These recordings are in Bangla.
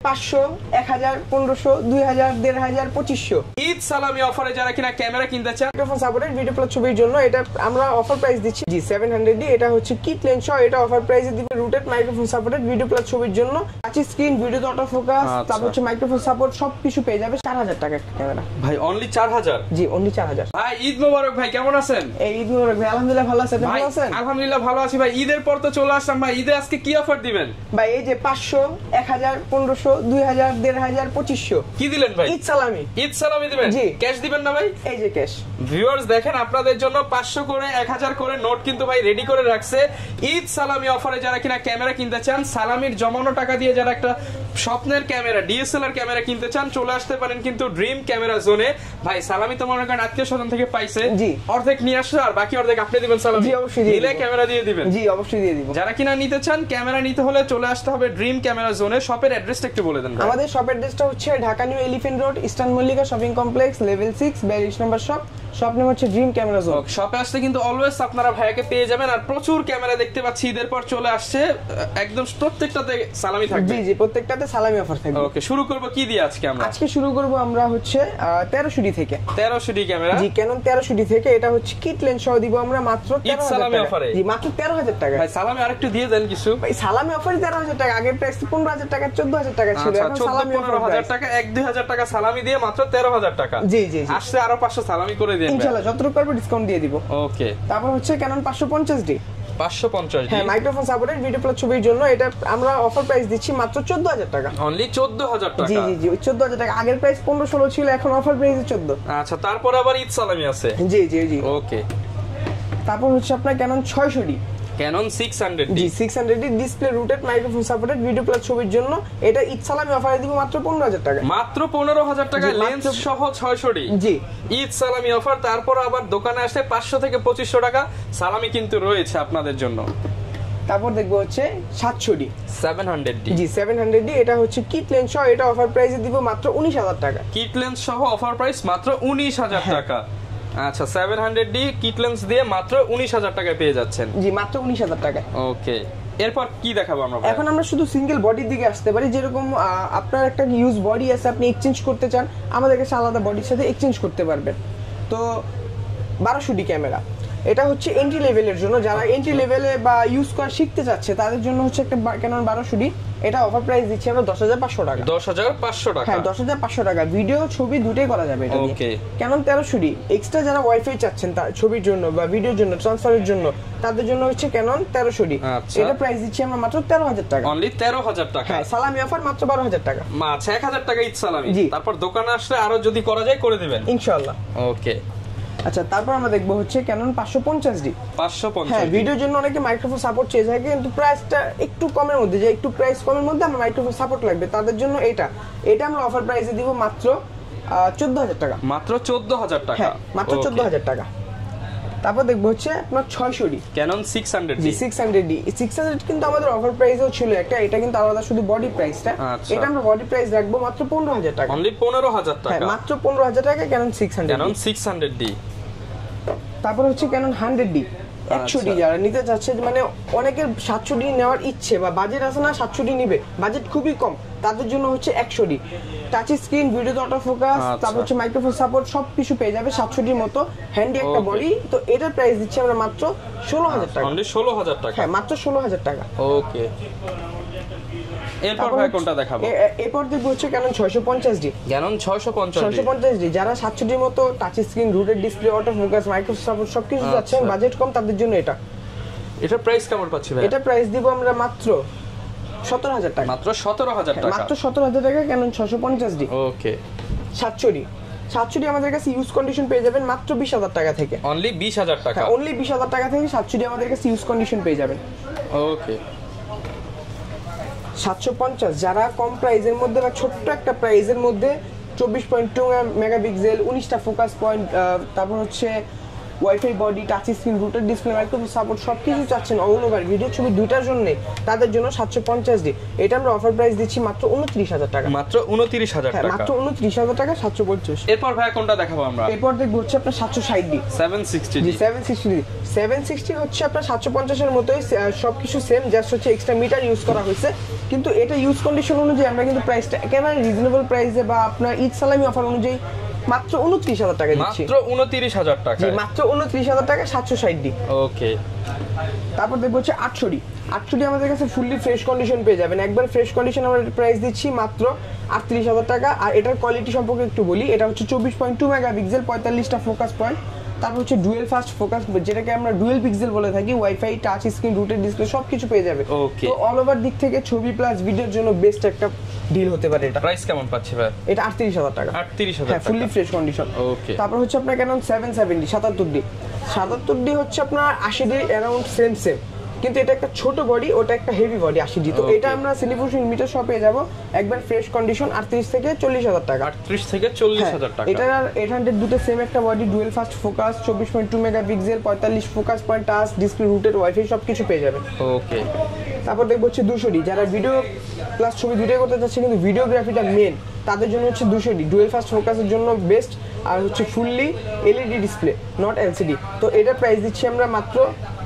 500, 1000, 1500, 2000, 1500, 2500 ঈদ সালামি অফারে যারা কিনা ক্যামেরা কিনতে চান, মাইক্রোফোন সাপোর্টেড ভিডিও প্লাস ছবির জন্য এটা আমরা অফার প্রাইস দিচ্ছি জি 700 এটা হচ্ছে কিট লেন্স সহ, এটা অফার প্রাইসে দিবে rooted microphone supported video plus ছবির জন্য, টাচ স্ক্রিন, ভিডিওতে অটো ফোকাস, তারপর হচ্ছে মাইক্রোফোন সাপোর্ট সবকিছু পেয়ে যাবে 4000 টাকা একটা ক্যামেরা ভাই অনলি 4000। জি অনলি 4000। ভাই ঈদ মোবারক ভাই, কেমন আছেন? এই ঈদ মোবারক ভাই, আলহামদুলিল্লাহ ভালো আছেন? ভালো আছেন? আলহামদুলিল্লাহ ভালো আছি ভাই। ঈদের পর তো চলে আসলাম ভাই, ঈদে আজকে কি অফার দিবেন? ভাই এই যে 500, 1000, 1500, 2000, 1500, 2500 কি দিলেন ভাই? ঈদ সালামি। ঈদ সালামি দিবেন? জি। ক্যাশ দিবেন না ভাই? এই যে ক্যাশ। ভিউয়ার্স দেখেন, আপনাদের জন্য 500 করে 1000 করে নোট কিন্তু ভাই রেডি করে রাখছে। ঈদ সালামি অফারে যারা কিনা ক্যামেরা কিনতে চান, সালামির জমানো টাকা দিয়ে যারা একটা স্বপ্নের ক্যামেরা ডিএসএলআর ক্যামেরা কিনতে চান, চলে আসতে পারেন কিন্তু ড্রিম ক্যামেরা জোনে। ভাই সালামি তো মনে করেন আত্মীয় স্বজন থেকে পাইছে, জি অর্ধেক নিয়ে আসছে আর বাকি অর্ধেক আপনি দিবেন সালামি। জি অবশ্যই দিয়ে দিলে ক্যামেরা দিয়ে দিবেন? জি অবশ্যই দিয়ে দিব। যারা কিনা নিতে চান ক্যামেরা নিতে হলে চলে আসতে হবে ড্রিম ক্যামেরা জোনে। শপের অ্যাড্রেসটা একটু বলে দেন। আমাদের শপের অ্যাড্রেসটা হচ্ছে Dhaka new elephant road, eastern Mallika shopping complex, level 6, 42 নম্বর শপ। শপ নেম হচ্ছে ড্রিম ক্যামেরা জোন। শপে আসলে কিন্তু অলওয়েজ আপনারা ভাইয়াকে পেয়ে যাবেন। আর প্রচুর ক্যামেরা দেখতে পাচ্ছি ঈদের পর চলে আসছে, একদম প্রত্যেকটাতে সালামি থাকবে। জি জি প্রত্যেকটাতে সালামি অফার থাকবে। ওকে, শুরু করব কি দিয়ে আজকে আমরা? আজকে শুরু করব আমরা হচ্ছে 1300 থেকে। 1300 ক্যামেরা? জি ক্যানন 1300 থেকে। এটা হচ্ছে কিট লেন্স সহ দিব আমরা মাত্র 13000 সালামি টাকা। অফারে? জি মাত্র 13000 টাকা। ভাই সালামি আরেকটু দিয়ে দেন কিছু। ভাই সালামি অফারে 13000 টাকা, আগের প্রাইস 15000 টাকা 14000 টাকা ছিল, এখন সালামি 15000 টাকা 1-2000 টাকা সালামি দিয়ে মাত্র 13000 টাকা। জি জি জি আসলে আরো 500 সালামি করে দেন ইনশাআল্লাহ, যতটুকু পারবো ডিসকাউন্ট দিয়ে দিব। ওকে। তারপর হচ্ছে ক্যানন 550D। 550 হ্যাঁ মাইক্রোফোন সাপোর্টেড ভিডিও প্লাস ছবির জন্য, এটা আমরা অফার প্রাইস দিচ্ছি মাত্র 14000 টাকা। অনলি 14000 টাকা? জি জি জি 14000 টাকা, আগের প্রাইস 15-16 ছিল, এখন অফার প্রাইসে 14। আচ্ছা, তারপর আবার ঈদ সালামি আছে? জি জি জি ওকে। তারপর হচ্ছে আপনার ক্যানন 600D। Canon 600D? জি 600D display rooted microphone supported video plus ছবির জন্য, এটা ঈদ সালামি অফারে দিব মাত্র 15000 টাকা। মাত্র 15000 টাকা লেন্স সহ 600D? জি ঈদ সালামি অফার। তারপর আবার দোকানে আসলে 500 থেকে 2500 টাকা সালামি কিন্তু রয়েছে আপনাদের জন্য। তারপর দেখবো হচ্ছে 700D 700D? জি 700D, এটা হচ্ছে কিট লেন্স সহ, এটা অফার প্রাইসে দিব মাত্র 19000 টাকা। কিট লেন্স সহ অফার প্রাইস মাত্র 19000 টাকা। আচ্ছা, 700D কিট লেন্স দিয়ে মাত্র 19000 টাকায় পেয়ে যাচ্ছেন? জি মাত্র 19000 টাকা। ওকে, এরপর কি দেখাবো আমরা? এখন আমরা শুধু সিঙ্গেল বডির দিকে আসতে পারি, যেরকম আপনার একটা ইউজ বডি আছে, আপনি এক্সচেঞ্জ করতে চান, আমাদের কাছে আলাদা বডির সাথে এক্সচেঞ্জ করতে পারবেন। তো 1200D ক্যামেরা, এটা হচ্ছে এন্ট্রি লেভেলের জন্য, যারা এন্ট্রি লেভেলে বা ইউজ করা শিখতে চাচ্ছে তাদের জন্য হচ্ছে একটা ক্যানন 1200D। এটা অফার প্রাইস দিচ্ছি আমরা 10500 টাকা। 10500 টাকা? হ্যাঁ 10500 টাকা, ভিডিও ছবি দুটোই করা যাবে এটা দিয়ে। ওকে। ক্যানন 1300D এক্সট্রা যারা ওয়াইফাই চাচ্ছেন ছবির জন্য বা ভিডিওর জন্য ট্রান্সফারের জন্য, তাদের জন্য হচ্ছে ক্যানন 1300D। এটা প্রাইস দিচ্ছি আমরা মাত্র 13000 টাকা। অনলি 13000 টাকা? হ্যাঁ সালামি অফার মাত্র 12000 টাকা। আচ্ছা, 1000 টাকা ঈদ সালামি। জি। তারপর দোকানে আসলে আরো যদি করা যায় করে দিবেন ইনশাআল্লাহ। ওকে। আচ্ছা, তারপর আমরা দেখবো হচ্ছে ক্যানন 550D। 550? হ্যাঁ ভিডিওর জন্য অনেকে মাইক্রোফোন সাপোর্ট চেয়ে থাকে, কিন্তু প্রাইসটা একটু কমের মধ্যে, যে একটু প্রাইস কমের মধ্যে আমার মাইক্রোফোন সাপোর্ট লাগবে, তাদের জন্য এটা আমরা অফার প্রাইসে দিব মাত্র 14000 টাকা। মাত্র 14000 টাকা? হ্যাঁ মাত্র 14000 টাকা। তারপর দেখবো হচ্ছে আপনার 600D ক্যানন 600D? জি 600D 600 কিন্তু আমাদের অফার প্রাইসও ছিল একটা, এটা কিন্তু আলাদা শুধু বডি প্রাইসটা। এটা আমরা বডি প্রাইস রাখবো মাত্র 15000 টাকা। অনলি 15000 টাকা? হ্যাঁ মাত্র 15000 টাকা ক্যানন 600D। Canon 600D। তারপর হচ্ছে ক্যানন 100D 100D, যারা নিতে চাচ্ছে, মানে অনেকের 700D নেওয়ার ইচ্ছে বা বাজেট আছে না 700D নিবে, বাজেট খুবই কম, তাদের জন্য হচ্ছে 100D টাচ স্ক্রিন, ভিডিওতে অটো ফোকাস, তারপর হচ্ছে মাইক্রোফোন সাপোর্ট সবকিছু পেয়ে যাবে 700Dর মতো, হ্যান্ডি একটা বডি। তো এটার প্রাইস দিচ্ছি আমরা মাত্র 16000 টাকা। অনলি 16000 টাকা? হ্যাঁ মাত্র 16000 টাকা। ওকে। এরপর ভাই কোনটা দেখাবো? এরপর দেখবো হচ্ছে ক্যানন 650D। ক্যানন 650D যারা 700Dর মতো touch screen, rooted display, auto focus, microphone support সবকিছু যাচ্ছেন, বাজেট কম, তাদের জন্য এটা। এটা প্রাইস কেমন পাচ্ছি ভাই? এটা প্রাইস দিব আমরা মাত্র 17000 টাকা। মাত্র 17000 টাকা? মাত্র 17000 টাকা ক্যানন 650D। ওকে। 700D আমাদের কাছে ইউজ কন্ডিশন পেয়ে যাবেন মাত্র 20000 টাকা থেকে। অনলি 20000 টাকা? অনলি 20000 টাকা থেকে 700D আমাদের কাছে ইউজ কন্ডিশন পেয়ে যাবেন। ওকে। 750 যারা কম প্রাইজের মধ্যে বা ছোট্ট একটা প্রাইজের মধ্যে 24.2 মেগাপিক্সেল, 19টা ফোকাস পয়েন্ট, তারপর হচ্ছে wifi body, touch screen, rotor display, microphone support সবকিছু চাচ্ছেন অল ওভার ভিডিও ছবি দুইটার জন্য, তাদের জন্য 750D। এটা আমরা অফার প্রাইস দিচ্ছি মাত্র 29,000 টাকা। মাত্র 29,000 টাকা, মাত্র 29,000 টাকা 750। এরপর ভাই কোনটা দেখাবো আমরা? এরপর দেখব হচ্ছে আপনার 760D 760D। 760 হচ্ছে আপনার 750 এর মতোই, সবকিছু সেম, জাস্ট হচ্ছে এক্সট্রা মিটার ইউজ করা হয়েছে। কিন্তু এটা ইউজ কন্ডিশন অনুযায়ী আমরা কিন্তু প্রাইসটা একেবারে রিজনেবল প্রাইসে বা আপনার ঈদ সালামি অফার অনুযায়ী মাত্র 29,000 টাকা দিচ্ছি। মাত্র 29,000 টাকা। জি, মাত্র 29,000 টাকা 760D। ওকে। তারপর দেখবো হচ্ছে 800D। 800D আমাদের কাছে ফুললি ফ্রেশ কন্ডিশন পেয়ে যাবেন, একবার ফ্রেশ কন্ডিশন আমরা প্রাইস দিচ্ছি মাত্র 38,000 টাকা। আর এটার কোয়ালিটি সম্পর্কে একটু বলি, এটা হচ্ছে 24.2 মেগাপিক্সেল, 45টা ফোকাস পয়েন্ট, তারপর হচ্ছে ডুয়েল ফাস্ট ফোকাস, যেটাকে আমরা ডুয়েল পিক্সেল বলে থাকি, wifi, touch screen, rooted display সবকিছু পেয়ে যাবে। তো অল ওভার দিক থেকে ছবি প্লাস ভিডিওর জন্য বেস্ট একটা ডিল হতে পারে এটা। প্রাইস কেমন পাচ্ছি ভাই? এটা 38,000 টাকা। 38,000 টাকা, ফুললি ফ্রেশ কন্ডিশন। ওকে। তারপর হচ্ছে আপনার Canon 770 77D হচ্ছে আপনার 80D অ্যারাউন্ড সেম, কিন্তু এটা একটা ছোট বডি, ওটা একটা হেভি বডি 80D। তো এটা আমরা সিলিফুশন মিটার শপে যাব, একবার ফ্রেশ কন্ডিশন 38 থেকে 40,000 টাকা। 38 থেকে 40,000 টাকা। এটা আর 800 দুটো সেম একটা body, dual fast focus, 24.2 megapixel, 45 focus point, touch display, rooted wifi সবকিছু পেয়ে যাবেন। ওকে। তারপর দেখবো হচ্ছে 200D, যারা ভিডিও প্লাস ছবি দুটোই করতে চাচ্ছে কিন্তু ভিডিওগ্রাফিটা মেন, তাদের জন্য হচ্ছে 200D ডুয়েল ফাস্ট ফোকাসের জন্য বেস্ট, আর হচ্ছে fully LED display, not LCD. তো এটার প্রাইস দিচ্ছি আমরা মাত্র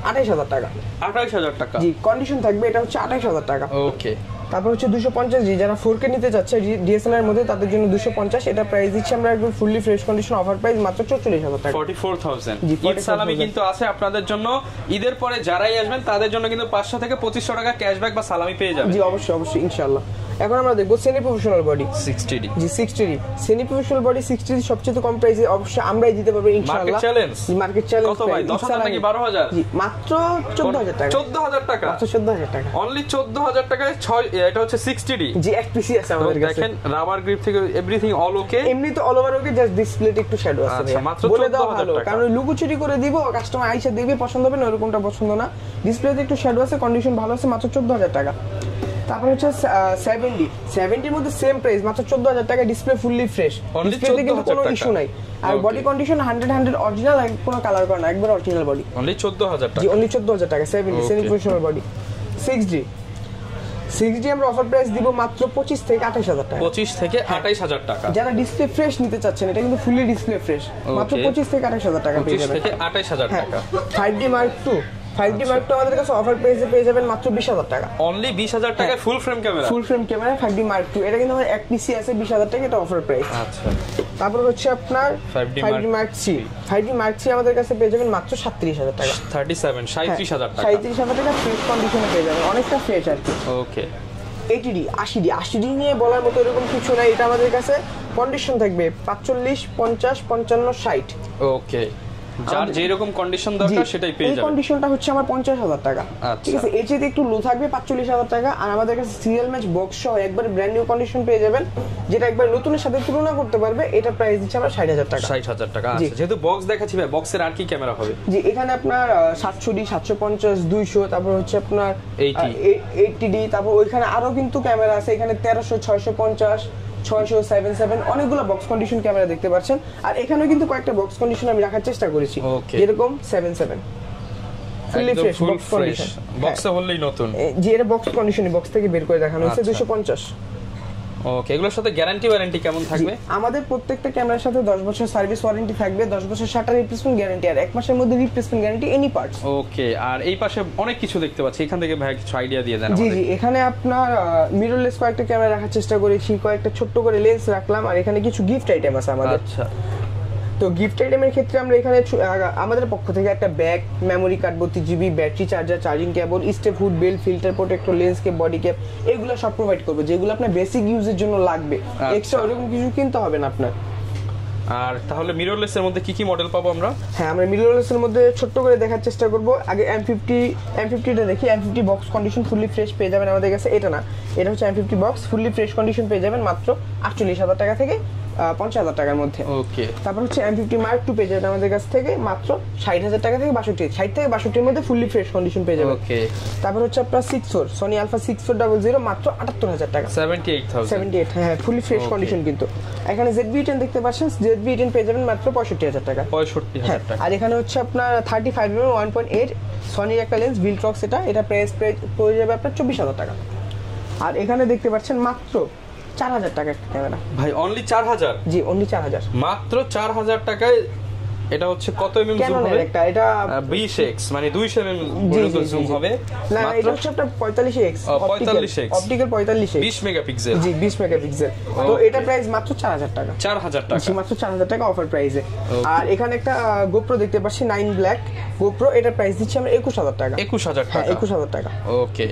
28,000 টাকা। 28,000 টাকা। জি, কন্ডিশন থাকবে, এটা হচ্ছে 28,000 টাকা। ওকে। তারপর হচ্ছে 250D, যারা 4K নিতে চাচ্ছে ডিএসএলআর এর মধ্যে, তাদের জন্য 250, এটা প্রাইস দিচ্ছি আমরা একদম fully fresh condition offer price মাত্র 44,000 টাকা। 44,000। জি, ঈদ সালামি কিন্তু আছে আপনাদের জন্য, ঈদের পরে যারাই আসবেন তাদের জন্য কিন্তু 500 থেকে 2500 টাকা ক্যাশব্যাক বা সালামি পেয়ে যাবেন। জি, অবশ্যই ইনশাআল্লাহ। এখন আমরা দেখবো সেমি প্রফেশনাল বডি 60D। জি, 60D semi professional body 60D সবচেয়ে কম প্রাইসে অবশ্যই আমরাই দিতে পারবো ইনশাআল্লাহ। Market challenge. মার্কেট চ্যালেঞ্জ কত ভাই? 10,000 নাকি 12,000? জি, মাত্র 14,000 টাকা। 14,000 টাকা। মাত্র 14,000 টাকা। অনলি 14,000 টাকায় 6, এটা হচ্ছে 60D। জি, এক পিসি আছে আমাদের কাছে। দেখেন রাবার গ্রিপ থেকে এভরিথিং অল ওকে। এমনি তো অল ওভার ওকে, জাস্ট ডিসপ্লেতে একটু শ্যাডো আছে। আচ্ছা, মাত্র বলে দাও ভালো, 14,000 টাকা। কারণ লুকোচুরি করে দিব, কাস্টমার আইসা দেখবে পছন্দ হবে না, এরকমটা পছন্দ না। ডিসপ্লেতে একটু শ্যাডো আছে, কন্ডিশন ভালো আছে, মাত্র 14,000 টাকা। তারপর হচ্ছে 70 মধ্যে সেম প্রাইস, মাত্র 14,000 টাকা, ডিসপ্লে ফুললি ফ্রেশ, ডিসপ্লেতে কিন্তু কোনো ইস্যু নাই। আর বডি কন্ডিশন 100 অরিজিনাল, কোনো কালার করে না, একবার অরিজিনাল বডি। অনলি 14,000 টাকা। জি, অনলি 14,000 টাকা 70 সেমি প্রফেশনাল বডি। 6D আমরা অফার প্রাইস দিব মাত্র 25 থেকে 28,000 টাকা। 25 থেকে 28,000 টাকা। যারা ডিসপ্লে ফ্রেশ নিতে চাচ্ছেন, এটা কিন্তু ফুললি ডিসপ্লে ফ্রেশ, মাত্র 25 থেকে 28,000 টাকা পেয়ে 25 যাবেন। থেকে 28,000 টাকা। 5D Mark II আমাদের কাছে অফার প্রাইসে পেয়ে যাবেন মাত্র 20,000 টাকা। অনলি 20,000 টাকায় ফুল ফ্রেম ক্যামেরা। ফুল frame camera 5D Mark II, এটা কিন্তু আমার এক পিসি আছে 20,000 টাকা, এটা অফার প্রাইস। আচ্ছা। তারপর হচ্ছে আপনার 5D Mark III। 5D Mark III আমাদের কাছে পেয়ে যাবেন মাত্র 37,000 টাকা। 37,000 টাকা। 37,000 টাকা ফ্রেশ কন্ডিশনে পেয়ে যাবেন, অনেকটা ফ্রেশ আর কি। ওকে। 80D নিয়ে বলার মতো এরকম কিছু নাই, এটা আমাদের কাছে কন্ডিশন থাকবে 45, 50, 55, 60। ওকে। যার যে রকম কন্ডিশন দরকার সেটাই পেয়ে যাবেন। এই কন্ডিশনটা হচ্ছে আমার 50,000 টাকা। ঠিক আছে, এর চেয়ে একটু লো থাকবে 45,000 টাকা। আর আমাদের কাছে সিরিয়াল ম্যাচ বক্স সহ একবার ব্র্যান্ড নিউ কন্ডিশন পেয়ে যাবেন, যেটা একবার নতুনের সাথে তুলনা করতে পারবে। এটা প্রাইস দিচ্ছে আমরা 60,000 টাকা। 60,000 টাকা। আচ্ছা, যেহেতু বক্স দেখাচ্ছি ভাই, বক্সের আর কি ক্যামেরা হবে? জি, এখানে আপনার 700D, 750, 200, তারপর হচ্ছে আপনার 80D, তারপর ওইখানে আরো কিন্তু ক্যামেরা আছে, এখানে 1300, 650, 600, 77 অনেকগুলো বক্স কন্ডিশন ক্যামেরা দেখতে পাচ্ছেন। আর এখানেও কিন্তু কয়েকটা বক্স কন্ডিশন আমি রাখার চেষ্টা করেছি, যেরকম 77 ফুললি ফ্রেশ বক্স কন্ডিশন, বক্সে হলেই নতুন। যে এটা বক্স কন্ডিশনে বক্স থেকে বের করে দেখানো হয়েছে 250। ওকে, এগুলোর সাথে গ্যারান্টি ওয়ারেন্টি কেমন থাকবে? আমাদের প্রত্যেকটা ক্যামেরার সাথে 10 বছর সার্ভিস ওয়ারেন্টি থাকবে, 10 বছর শাটার রিপ্লেসমেন্ট গ্যারান্টি, আর 1 মাসের মধ্যে রিপ্লেসমেন্ট গ্যারান্টি এনি পার্টস। ওকে। আর এই পাশে অনেক কিছু দেখতে পাচ্ছি, এখান থেকে ভাই কিছু আইডিয়া দিয়ে দেন জি আমাদের। জি, এখানে আপনার মিররলেস কয়েকটা ক্যামেরা রাখার চেষ্টা করেছি, কয়েকটা ছোট্ট করে লেন্স রাখলাম, আর এখানে কিছু গিফট আইটেম আছে আমাদের। আচ্ছা। তো গিফট আইটেমের ক্ষেত্রে আমরা এখানে আমাদের পক্ষ থেকে একটা bag, memory card 32GB, battery charger, charging cable, step hood, belt, filter protector, lens cap, body cap, এগুলো সব প্রোভাইড করবো, যেগুলো আপনার বেসিক ইউজের জন্য লাগবে। এক্সট্রা ওরকম কিছু কিনতে হবে না আপনার। আর তাহলে মিররলেসের মধ্যে কি কি মডেল পাবো আমরা? হ্যাঁ, আমরা মিররলেসের মধ্যে ছোট্ট করে দেখার চেষ্টা করব। আগে M50টা দেখি। M50 box condition fully fresh পেয়ে যাবেন আমাদের কাছে। এটা না, এটা হচ্ছে M50 box fully fresh condition পেয়ে যাবেন মাত্র 48,000 টাকা থেকে 50,000 টাকার মধ্যে। ওকে, তারপর হচ্ছে M50 Mark II পেয়ে যাবেন আমাদের কাছ থেকে মাত্র 60,000 টাকা থেকে 60 থেকে 62 এর মধ্যে ফুললি ফ্রেশ কন্ডিশন পেয়ে যাবেন। ওকে, তারপর হচ্ছে আপনার 64 Sony Alpha 6400 মাত্র 78,000 টাকা। 78,000 হ্যাঁ, ফুললি ফ্রেশ Okay. কন্ডিশন কিন্তু। এখানে ZV-10 দেখতে পাচ্ছেন, ZV-10 পেয়ে যাবেন মাত্র 65,000 টাকা। 65,000 টাকা। আর এখানে হচ্ছে আপনার 35mm 1.8 সনির একটা লেন্স Viltrox, এটা প্রাইস পড়ে যাবে আপনার 24,000 টাকা। আর এখানে দেখতে পাচ্ছেন মাত্র 4,000 টাকা একটা ক্যামেরা। ভাই অনলি 4,000? জি, অনলি 4,000 মাত্র 4,000 টাকায়। এটা হচ্ছে কত এমএম জুম হবে? একটা এটা 20x মানে 200 এমএম পর্যন্ত জুম হবে। না, এটা হচ্ছে আপনার 45x 45x optical 45x 20 megapixel. জি, 20 মেগাপিক্সেল। তো Okay. এটা প্রাইস মাত্র 4,000 টাকা। 4,000 জি, টাকা। মাত্র 4,000 টাকা অফার প্রাইসে। Okay. আর এখানে একটা GoPro দেখতে পাচ্ছি 9 ব্ল্যাক GoPro, এটা প্রাইস দিচ্ছি আমরা 21,000 টাকা। 21,000 হ্যাঁ, টাকা। 21,000 টাকা। ওকে,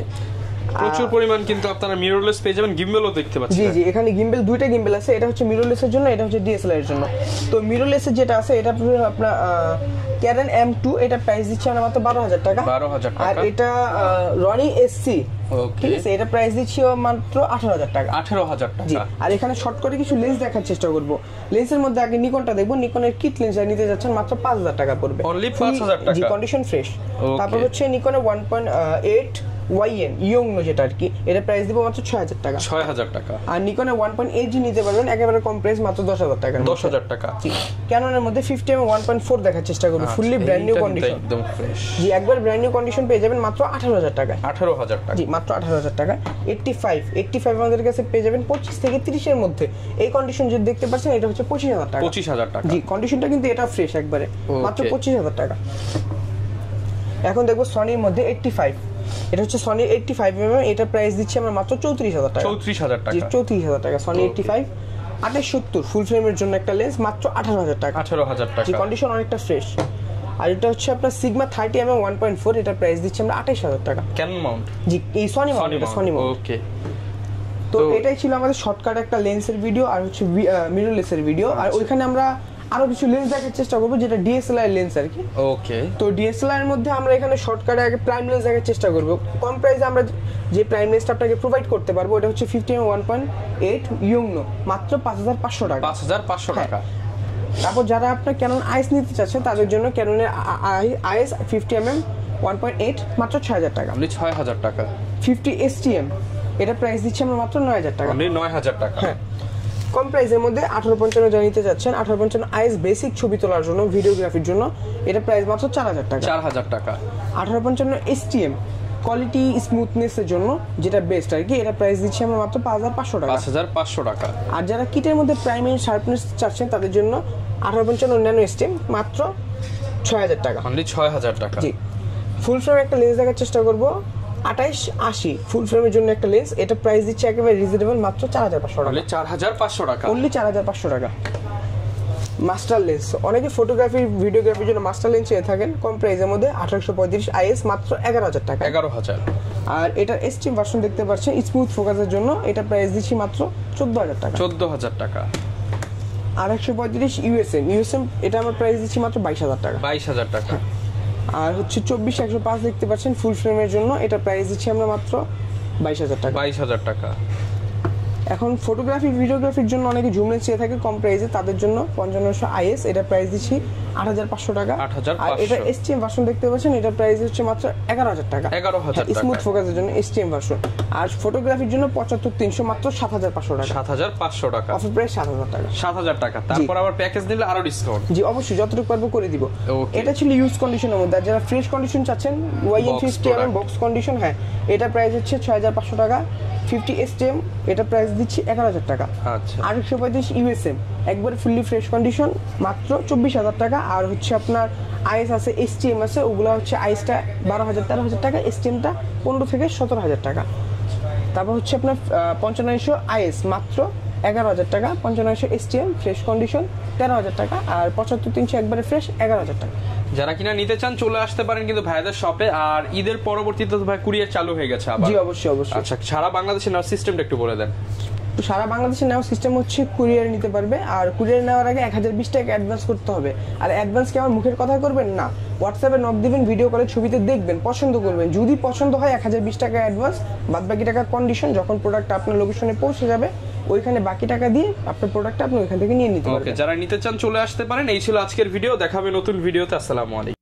প্রচুর পরিমাণ কিন্তু আপনারা মিররলেস পেয়ে যাবেন, গিম্বেলও দেখতে পাচ্ছেন। জি জি, এখানে গিম্বেল, দুইটা গিম্বেল আছে, এটা হচ্ছে মিররলেসের জন্য, এটা হচ্ছে ডিএসএলআর এর জন্য। তো মিররলেসের যেটা আছে এটা আপনার Canon M2, এটা প্রাইস দিচ্ছি আমরা মাত্র 12,000 টাকা। 12,000 আর টাকা। এটা Ronin SC, ওকে, ঠিক আছে, এটা প্রাইস দিচ্ছি মাত্র 18,000 টাকা। 18,000 জি, টাকা। আর এখানে শর্ট করে কিছু লেন্স দেখার চেষ্টা করব। লেন্সের মধ্যে আগে নিকনটা দেখবো। নিকনের কিট লেন্স নিতে যাচ্ছেন মাত্র 5,000 টাকা পড়বে। Only 5,000 টাকা? জি, কন্ডিশন ফ্রেশ। Okay. তারপর হচ্ছে নিকনের 1.8 YN ইয়ংনো, যেটা আর কি, এটা প্রাইস দিব মাত্র 6,000 টাকা। 6,000 টাকা। আর নিকনের 1.8G নিতে পারবেন একেবারে কম প্রাইস মাত্র 10,000 টাকা। 10,000 টাকা। ক্যাননের মধ্যে 50mm 1.4 দেখার চেষ্টা করব, ফুললি ব্র্যান্ড নিউ কন্ডিশন। একদম ফ্রেশ। জি, একবার ব্র্যান্ড নিউ কন্ডিশন পেয়ে যাবেন মাত্র 18,000 টাকা। 18,000 টাকা। জি, মাত্র 18,000 টাকা। 85 আমাদের কাছে পেয়ে যাবেন 25 থেকে 30 এর মধ্যে। এই কন্ডিশন যে দেখতে পাচ্ছেন এটা হচ্ছে 25,000 টাকা। 25,000 টাকা। জি, কন্ডিশনটা কিন্তু এটা ফ্রেশ একবারে, মাত্র 25,000 টাকা। এখন দেখবো সনির মধ্যে 85, এটা হচ্ছে সনি 85mm, এটা প্রাইস দিচ্ছি আমরা মাত্র 34,000 টাকা। 34,000 জি, টাকা। 34,000 টাকা সনি 85 2870 ফুল ফ্রেমের জন্য একটা লেন্স মাত্র 18,000 টাকা। 18,000 জি, টাকা। কন্ডিশন অনেকটা ফ্রেশ। আর এটা হচ্ছে আপনার সিগমা 30mm 1.4, এটা প্রাইস দিচ্ছি আমরা 28,000 টাকা। Canon Mount? জি, এই সনি মাউন্ট। ওকে, তো এটাই ছিল আমাদের শর্টকাট একটা লেন্সের ভিডিও আর হচ্ছে মিররলেসের ভিডিও। আর ওইখানে আমরা আরো কিছু লেন্স দেখার চেষ্টা করবো, যেটা ডিএসএলআর লেন্স আর কি। ওকে, তো ডিএসএলআর এর মধ্যে আমরা এখানে শর্টকাটে আগে প্রাইম লেন্স দেখার চেষ্টা করব। কম প্রাইসে আমরা যে প্রাইম লেন্সটা আপনাকে প্রোভাইড করতে পারবো এটা হচ্ছে 50mm 1.8 ইয়ংনো, মাত্র 5,500 টাকা। 5,500 টাকা। তারপর যারা আপনার ক্যানন আইস নিতে চাচ্ছেন তাদের জন্য ক্যাননের আইএস 50mm 1.8 মাত্র 6,000 টাকা। আপনি 6,000 টাকা। 50 STM, এটা প্রাইস দিচ্ছি আমরা মাত্র 9,000 টাকা। আপনি 9,000 টাকা। হ্যাঁ, কম প্রাইসের মধ্যে 1855 যা নিতে যাচ্ছেন, 1855 আইএস বেসিক ছবি তোলার জন্য, ভিডিওগ্রাফির জন্য, এটা প্রাইস মাত্র 4,000 টাকা। 4,000 টাকা। 1855 STM কোয়ালিটি স্মুথনেসের জন্য, যেটা বেস্ট আর কি, এটা প্রাইস দিচ্ছি আমরা মাত্র 5,500 টাকা। 5,500 টাকা। আর যারা কিটের মধ্যে প্রাইম এন্ড শার্পনেস চাচ্ছেন তাদের জন্য 1855 ন্যানো STM মাত্র 6,000 টাকা। অনলি 6,000 টাকা। জি, ফুল ফ্রেম একটা লেন্স দেখার চেষ্টা করব 2880 ফুল ফ্রেমের জন্য একটা লেন্স, এটা প্রাইস দিচ্ছে একেবারে রিজনেবল মাত্র 4,500 টাকা। অনলি 4,500 টাকা। অনলি 4,500 টাকা। মাস্টার লেন্স, অনেকে ফটোগ্রাফি ভিডিওগ্রাফির জন্য মাস্টার লেন্স চেয়ে থাকেন কম প্রাইসের মধ্যে, 1835 আইএস মাত্র 11,000 টাকা। 11,000। আর এটার এক্সট্রিম ভার্সন দেখতে পাচ্ছেন স্মুথ ফোকাসের জন্য, এটা প্রাইস দিচ্ছি মাত্র 14,000 টাকা। 14,000 টাকা। আর 135 ইউএসএম, এটা আমার প্রাইস দিচ্ছি মাত্র 22,000 টাকা। 22,000 টাকা। আর হচ্ছে 24-105 দেখতে পাচ্ছেন ফুল ফ্রেমের জন্য, এটা প্রাইস দিচ্ছি আমরা মাত্র 22,000 টাকা। 22,000 টাকা। এখন ফটোগ্রাফি ভিডিওগ্রাফির জন্য অনেকে জুম লেন্স চেয়ে থাকে কম প্রাইসে, তাদের জন্য 5500 আইএস, এটা প্রাইস দিচ্ছি 8,500 টাকা। 8,500। আর এটা এসটিএম ভার্সন দেখতে পাচ্ছেন, এটা প্রাইস হচ্ছে মাত্র 11,000 টাকা। 11,000 টাকা। স্মুথ ফোকাসের জন্য এসটিএম ভার্সন। আর ফটোগ্রাফির জন্য 75-300 মাত্র 7,500 টাকা। 7,500 টাকা। অফার প্রাইস 7,000 টাকা। 7,000 টাকা। তারপর আবার প্যাকেজ নিলে আরো ডিসকাউন্ট। জি, অবশ্যই যতটুকু পারবো করে দিব। Okay. এটা ছিল ইউজ কন্ডিশনের মধ্যে। আর যারা ফ্রেশ কন্ডিশন চাচ্ছেন YN50 বক্স কন্ডিশন, হ্যাঁ, এটা প্রাইস হচ্ছে 6,500 টাকা। 50 STM, এটা প্রাইস দিচ্ছি 11,000 টাকা। আচ্ছা। 835 USM একবারে ফুললি ফ্রেশ কন্ডিশন মাত্র 24,000 টাকা। আর হচ্ছে আপনার আইএস আছে, STM আছে, ওগুলো হচ্ছে আইএসটা 12,000-13,000 টাকা, STMটা 15 থেকে 17,000 টাকা। তারপর হচ্ছে আপনার 5500 আইএস মাত্র 11,000 টাকা। 5500 STM ফ্রেশ কন্ডিশন 13,000 টাকা। আর 75-300 একবারে ফ্রেশ 11,000 টাকা। যারা কিনা নিতে চান চলে আসতে পারেন কিন্তু ভাইদের শপে। আর ঈদের পরবর্তীতে তো ভাই কুরিয়ার চালু হয়ে গেছে আবার। জি, অবশ্যই। আচ্ছা, সারা বাংলাদেশে নেওয়ার সিস্টেমটা একটু বলে দেন। তো সারা বাংলাদেশে নেওয়ার সিস্টেম হচ্ছে কুরিয়ার নিতে পারবে। আর কুরিয়ার নেওয়ার আগে 1020 টাকা অ্যাডভান্স করতে হবে। আর অ্যাডভান্স কি আমার মুখের কথা করবেন না, হোয়াটসঅ্যাপে নক দিবেন, ভিডিও কলে ছবিতে দেখবেন, পছন্দ করবেন, যদি পছন্দ হয় 1020 টাকা অ্যাডভান্স, বাদ বাকি টাকা কন্ডিশন। যখন প্রোডাক্ট আপনার লোকেশনে পৌঁছে যাবে ওইখানে বাকি টাকা দিয়ে আপনার প্রোডাক্টটা আপনি ওইখান থেকে নিয়ে নিতে পারবেন। ওকে, যারা নিতে চান চলে আসতে পারেন। এই ছিল আজকের ভিডিও, দেখাবে নতুন ভিডিওতে। আসসালামু আলাইকুম।